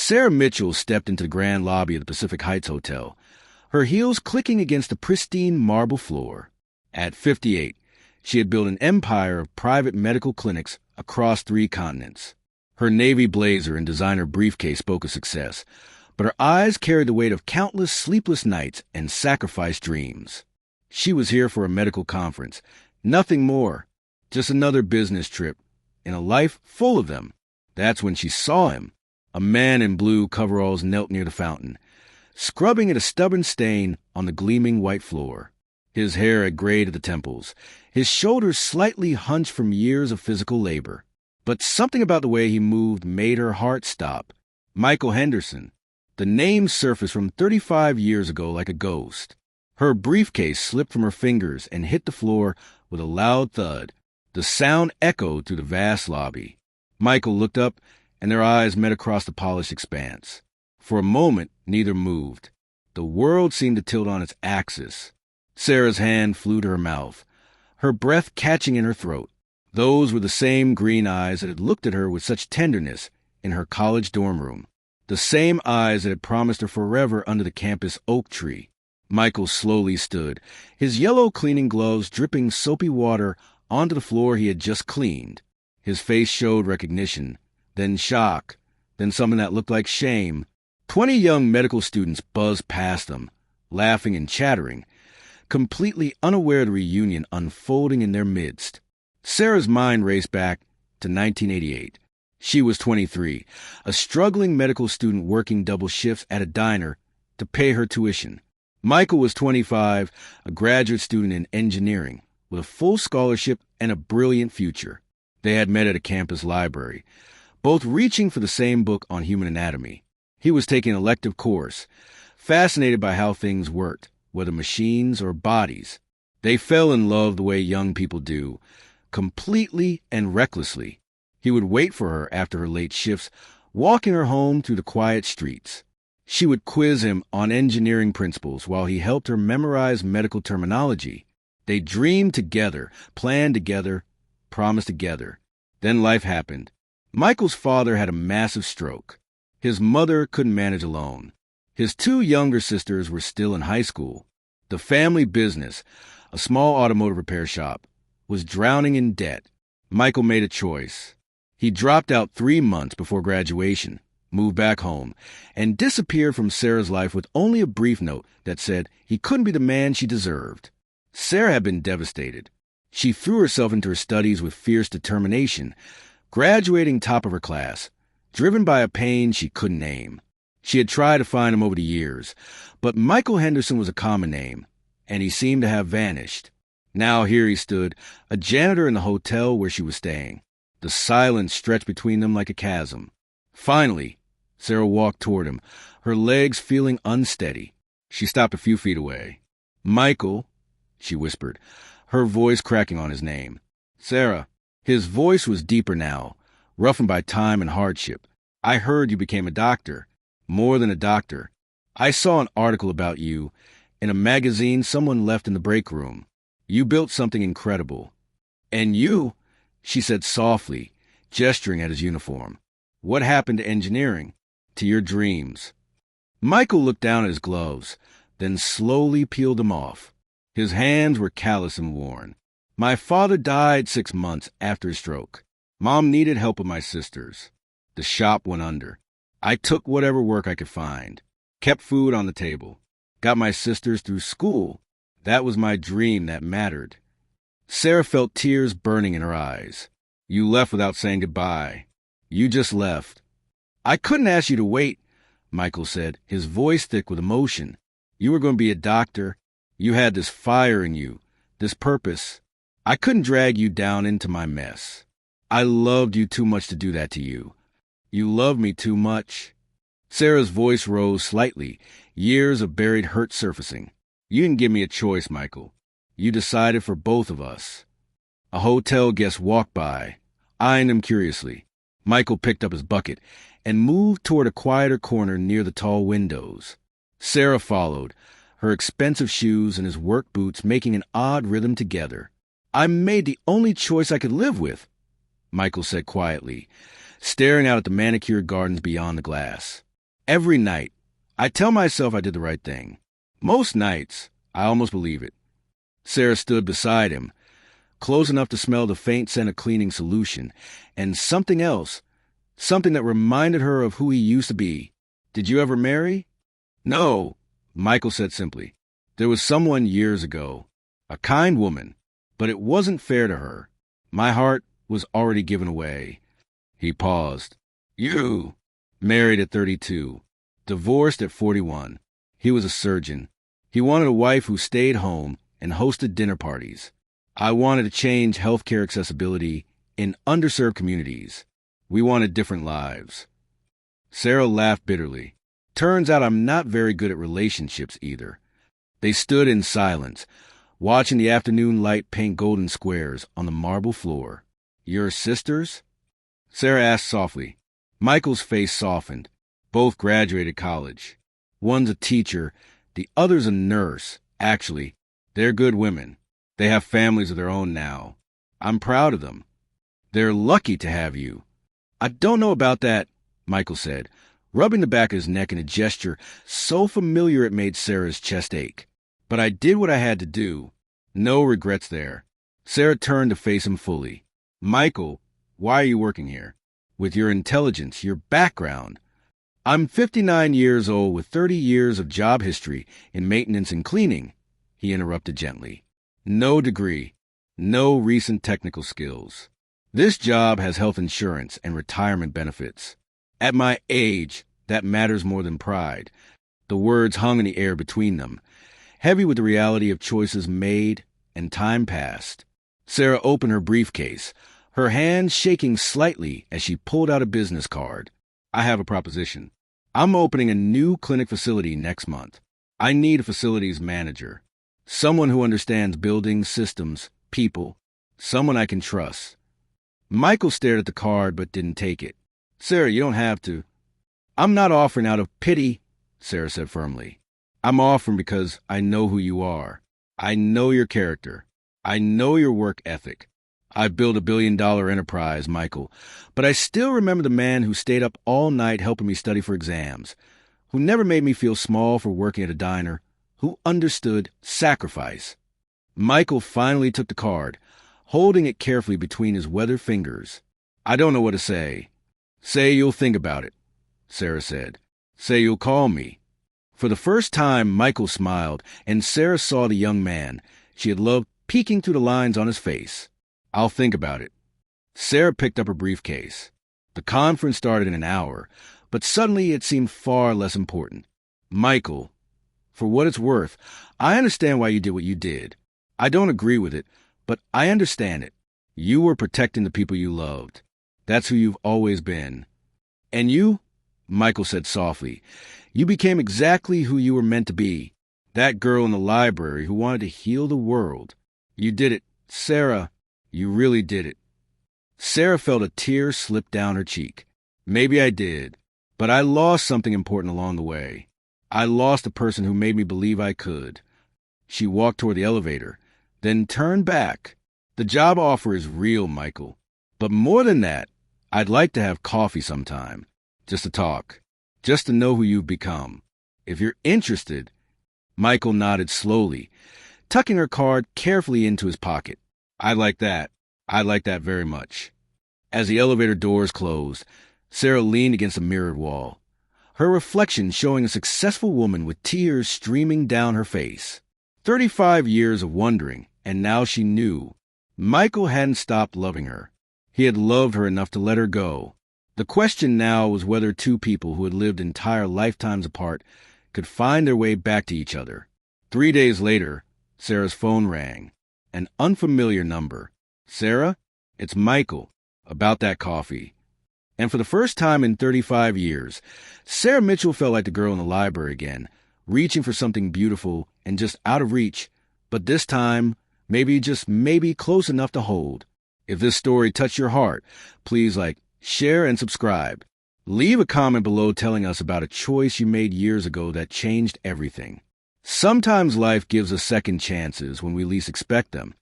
Sarah Mitchell stepped into the grand lobby of the Pacific Heights Hotel, her heels clicking against the pristine marble floor. At 58, she had built an empire of private medical clinics across 3 continents. Her navy blazer and designer briefcase spoke of success, but her eyes carried the weight of countless sleepless nights and sacrificed dreams. She was here for a medical conference, nothing more, just another business trip, in a life full of them. That's when she saw him. A man in blue coveralls knelt near the fountain, scrubbing at a stubborn stain on the gleaming white floor. His hair had grayed at the temples, his shoulders slightly hunched from years of physical labor. But something about the way he moved made her heart stop. Michael Henderson. The name surfaced from 35 years ago like a ghost. Her briefcase slipped from her fingers and hit the floor with a loud thud. The sound echoed through the vast lobby. Michael looked up, and their eyes met across the polished expanse. For a moment, neither moved. The world seemed to tilt on its axis. Sarah's hand flew to her mouth, her breath catching in her throat. Those were the same green eyes that had looked at her with such tenderness in her college dorm room. The same eyes that had promised her forever under the campus oak tree. Michael slowly stood, his yellow cleaning gloves dripping soapy water onto the floor he had just cleaned. His face showed recognition, then shock, then something that looked like shame. 20 young medical students buzzed past them, laughing and chattering, completely unaware of the reunion unfolding in their midst. Sarah's mind raced back to 1988. She was 23, a struggling medical student working double shifts at a diner to pay her tuition. Michael was 25, a graduate student in engineering, with a full scholarship and a brilliant future. They had met at a campus library, both reaching for the same book on human anatomy. He was taking an elective course, fascinated by how things worked, whether machines or bodies. They fell in love the way young people do, completely and recklessly. He would wait for her after her late shifts, walking her home through the quiet streets. She would quiz him on engineering principles while he helped her memorize medical terminology. They dreamed together, planned together, promised together. Then life happened. Michael's father had a massive stroke. His mother couldn't manage alone. His 2 younger sisters were still in high school. The family business, a small automotive repair shop, was drowning in debt. Michael made a choice. He dropped out 3 months before graduation, moved back home, and disappeared from Sarah's life with only a brief note that said he couldn't be the man she deserved. Sarah had been devastated. She threw herself into her studies with fierce determination, graduating top of her class, driven by a pain she couldn't name. She had tried to find him over the years, but Michael Henderson was a common name, and he seemed to have vanished. Now here he stood, a janitor in the hotel where she was staying. The silence stretched between them like a chasm. Finally, Sarah walked toward him, her legs feeling unsteady. She stopped a few feet away. "Michael," she whispered, her voice cracking on his name. "Sarah." His voice was deeper now, roughened by time and hardship. "I heard you became a doctor. More than a doctor. I saw an article about you in a magazine someone left in the break room. You built something incredible. And you," she said softly, gesturing at his uniform. "What happened to engineering? To your dreams?" Michael looked down at his gloves, then slowly peeled them off. His hands were callous and worn. "My father died 6 months after his stroke. Mom needed help with my sisters. The shop went under. I took whatever work I could find, kept food on the table, got my sisters through school. That was my dream that mattered." Sarah felt tears burning in her eyes. "You left without saying goodbye. You just left." "I couldn't ask you to wait," Michael said, his voice thick with emotion. "You were going to be a doctor. You had this fire in you, this purpose. I couldn't drag you down into my mess. I loved you too much to do that to you. You loved me too much." Sarah's voice rose slightly, years of buried hurt surfacing. "You didn't give me a choice, Michael. You decided for both of us." A hotel guest walked by, eyeing them curiously. Michael picked up his bucket and moved toward a quieter corner near the tall windows. Sarah followed, her expensive shoes and his work boots making an odd rhythm together. "I made the only choice I could live with," Michael said quietly, staring out at the manicured gardens beyond the glass. Every night, I tell myself I did the right thing. Most nights, I almost believe it. Sarah stood beside him, close enough to smell the faint scent of cleaning solution, and something else, something that reminded her of who he used to be. Did you ever marry? No, Michael said simply. There was someone years ago, a kind woman, but it wasn't fair to her. My heart was already given away. He paused. You, married at 32, divorced at 41. He was a surgeon. He wanted a wife who stayed home and hosted dinner parties. I wanted to change healthcare accessibility in underserved communities. We wanted different lives. Sarah laughed bitterly. Turns out I'm not very good at relationships either. They stood in silence, watching the afternoon light paint golden squares on the marble floor. Your sisters? Sarah asked softly. Michael's face softened. Both graduated college. One's a teacher, the other's a nurse. Actually, they're good women. They have families of their own now. I'm proud of them. They're lucky to have you. I don't know about that, Michael said, rubbing the back of his neck in a gesture so familiar it made Sarah's chest ache. But I did what I had to do. No regrets there. Sarah turned to face him fully. Michael, why are you working here? With your intelligence, your background. I'm 59 years old with 30 years of job history in maintenance and cleaning, he interrupted gently. No degree, no recent technical skills. This job has health insurance and retirement benefits. At my age, that matters more than pride. The words hung in the air between them, heavy with the reality of choices made and time passed. Sarah opened her briefcase, her hand shaking slightly as she pulled out a business card. I have a proposition. I'm opening a new clinic facility next month. I need a facilities manager, someone who understands buildings, systems, people, someone I can trust. Michael stared at the card but didn't take it. Sarah, you don't have to. I'm not offering out of pity, Sarah said firmly. I'm offering because I know who you are. I know your character. I know your work ethic. I've built $1 billion enterprise, Michael, but I still remember the man who stayed up all night helping me study for exams, who never made me feel small for working at a diner, who understood sacrifice. Michael finally took the card, holding it carefully between his weathered fingers. I don't know what to say. Say you'll think about it, Sarah said. Say you'll call me. For the first time, Michael smiled, and Sarah saw the young man she had loved peeking through the lines on his face. I'll think about it. Sarah picked up her briefcase. The conference started in an hour, but suddenly it seemed far less important. Michael, for what it's worth, I understand why you did what you did. I don't agree with it, but I understand it. You were protecting the people you loved. That's who you've always been. And you, Michael said softly, you became exactly who you were meant to be. That girl in the library who wanted to heal the world. You did it, Sarah. You really did it. Sarah felt a tear slip down her cheek. Maybe I did, but I lost something important along the way. I lost a person who made me believe I could. She walked toward the elevator, then turned back. The job offer is real, Michael. But more than that, I'd like to have coffee sometime. Just to talk. Just to know who you've become. If you're interested. Michael nodded slowly, tucking her card carefully into his pocket. I'd like that. I'd like that very much. As the elevator doors closed, Sarah leaned against a mirrored wall, her reflection showing a successful woman with tears streaming down her face. 35 years of wondering, and now she knew. Michael hadn't stopped loving her. He had loved her enough to let her go. The question now was whether two people who had lived entire lifetimes apart could find their way back to each other. 3 days later, Sarah's phone rang. An unfamiliar number. Sarah, it's Michael. About that coffee. And for the first time in 35 years, Sarah Mitchell felt like the girl in the library again, reaching for something beautiful and just out of reach, but this time, maybe just maybe close enough to hold. If this story touched your heart, please share and subscribe. Leave a comment below telling us about a choice you made years ago that changed everything. Sometimes life gives us second chances when we least expect them.